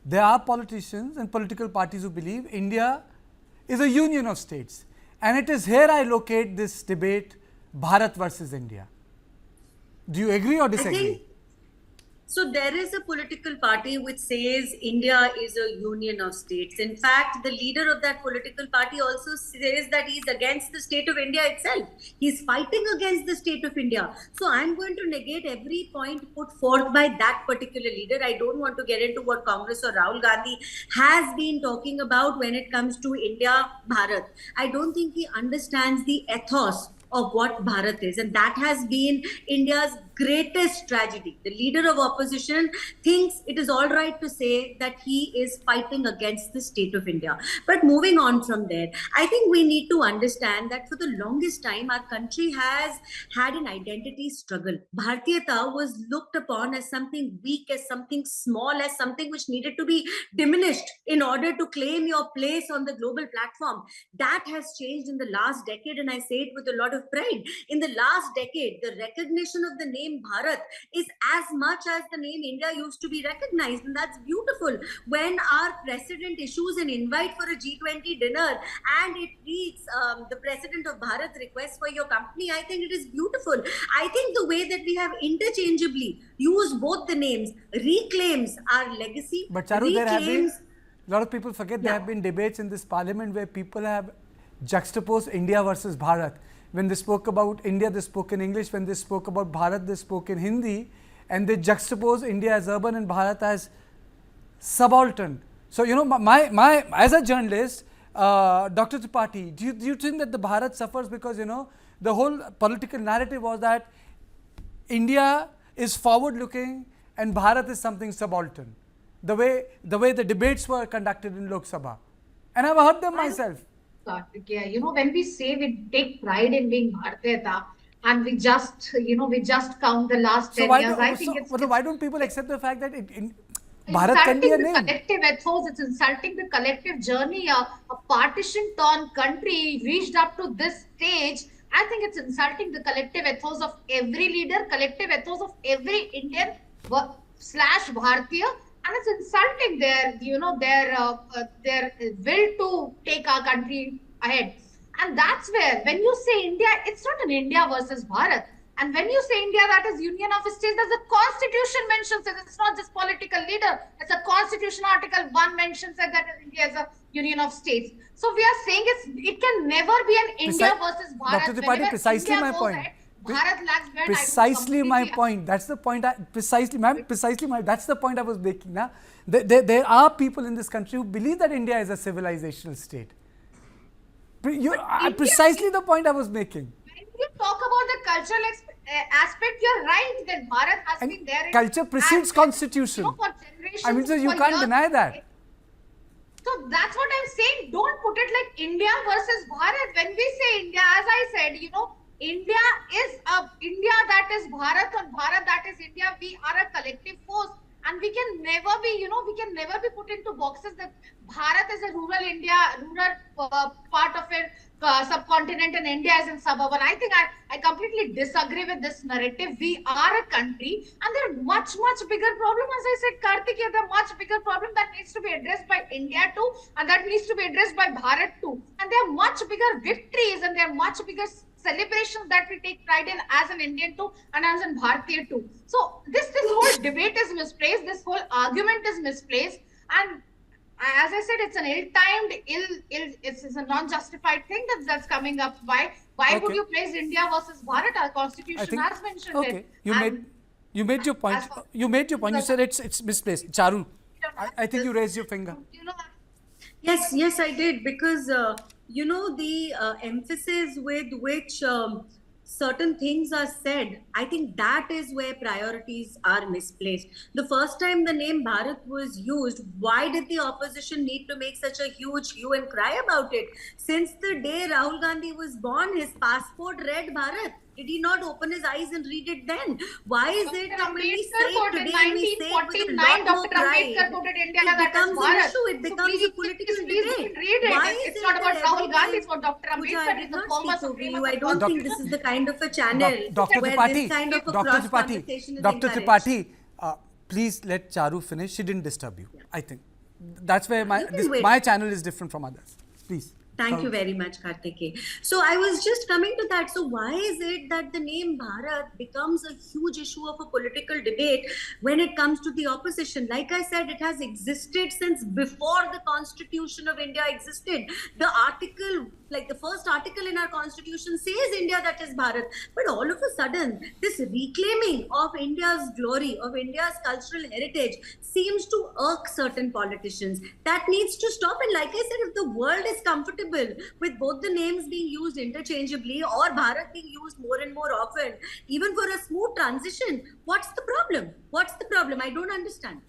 there are politicians and political parties who believe India is a union of states. And it is here I locate this debate, Bharat versus India. Do you agree or I disagree? think so. There is a political party which says India is a union of states. In fact, the leader of that political party also says that he's against the state of India itself. He's fighting against the state of India. So I'm going to negate every point put forth by that particular leader. I don't want to get into what Congress or Rahul Gandhi has been talking about when it comes to India, Bharat. I don't think he understands the ethos of what Bharat is, and that has been India's greatest tragedy. The leader of opposition thinks it is all right to say that he is fighting against the state of India. But moving on from there, I think we need to understand that for the longest time, our country has had an identity struggle. Bharatiyata was looked upon as something weak, as something small, as something which needed to be diminished in order to claim your place on the global platform. That has changed in the last decade, and I say it with a lot of pride. In the last decade, the recognition of the name Bharat is as much as the name India used to be recognized, and that's beautiful. When our president issues an invite for a G20 dinner and it reads the president of Bharat requests for your company, I think it is beautiful. I think the way that we have interchangeably used both the names reclaims our legacy. But Charu, there have been, a lot of people forget there Yeah. have been debates in this parliament where people have juxtaposed India versus Bharat. When they spoke about India, they spoke in English. When they spoke about Bharat, they spoke in Hindi. And they juxtapose India as urban and Bharat as subaltern. So, you know, as a journalist, Dr. Tripathi, do you think that the Bharat suffers because, you know, the whole political narrative was that India is forward looking and Bharat is something subaltern? The way the debates were conducted in Lok Sabha. And I've heard them myself. Yeah, you know, when we say we take pride in being Bharatiyata and we just count the last 10 years, I think why don't people accept the fact that Bharat can be a name? The collective ethos, it's insulting the collective journey. A partition-torn country reached up to this stage. I think it's insulting the collective ethos of every leader, collective ethos of every Indian slash Bharatiya. And it's insulting their will to take our country ahead. And that's where, when you say India, it's not an India versus Bharat. And when you say India, that is union of states, there's a constitution mentions it. It's not just political leader. It's a constitution article 1 mentions it that India is a union of states. So we are saying it can never be an India versus Bharat. Dr. Tripathi, precisely my point. Bharat lacks where precisely my point. That's the point. That's the point I was making. Now, there are people in this country who believe that India is a civilizational state. Precisely the point I was making. When you talk about the cultural aspect, you're right that Bharat has been there. Culture precedes constitution. I mean, so you can't deny that. So that's what I'm saying. Don't put it like India versus Bharat. When we say India, as I said, you know, India is India that is Bharat and Bharat that is India. We are a collective force, and we can never be put into boxes that Bharat is a rural India, rural part of it, subcontinent, and India is in suburban. I think I completely disagree with this narrative. We are a country, and there are much bigger problem. As I said, Karthik, there are much bigger problem that needs to be addressed by India too, and that needs to be addressed by Bharat too. And there are much bigger victories, and there are much bigger celebrations that we take pride in as an Indian too and as an Bharatiya too. So this whole debate is misplaced. This whole argument is misplaced, and as I said, it's an ill-timed, it's a non-justified thing that's coming up. Why would you place India versus Bharat? Our constitution has mentioned it. You made your point. You said it's misplaced. Charu, I think you raised your finger. You know, Yes, I did, because you know, the emphasis with which certain things are said, I think that is where priorities are misplaced. The first time the name Bharat was used, why did the opposition need to make such a huge hue and cry about it? Since the day Rahul Gandhi was born, his passport read Bharat. Did he not open his eyes and read it then? Why is it that when we say it today, we say it with a lot more pride, it becomes an issue, it becomes a political debate. Why is it's not about Rahul Gandhi, it's about Dr. Which Ambedkar. I did not speak over you. I don't think this is the kind of a channel Dr. where Tripathi, this kind of a Dr. cross conversation is Tripathi, Dr. encouraged. Tripathi, please let Charu finish. She didn't disturb you, I think. That's where You can wait. my channel is different from others. Please. Thank you very much, Kartike. So I was just coming to that. So why is it that the name Bharat becomes a huge issue of a political debate when it comes to the opposition? Like I said, it has existed since before the Constitution of India existed. The article, like the first article in our Constitution says India, that is Bharat. But all of a sudden, this reclaiming of India's glory, of India's cultural heritage seems to irk certain politicians. That needs to stop. And like I said, if the world is comfortable with both the names being used interchangeably or Bharat being used more and more often, even for a smooth transition, what's the problem? What's the problem? I don't understand.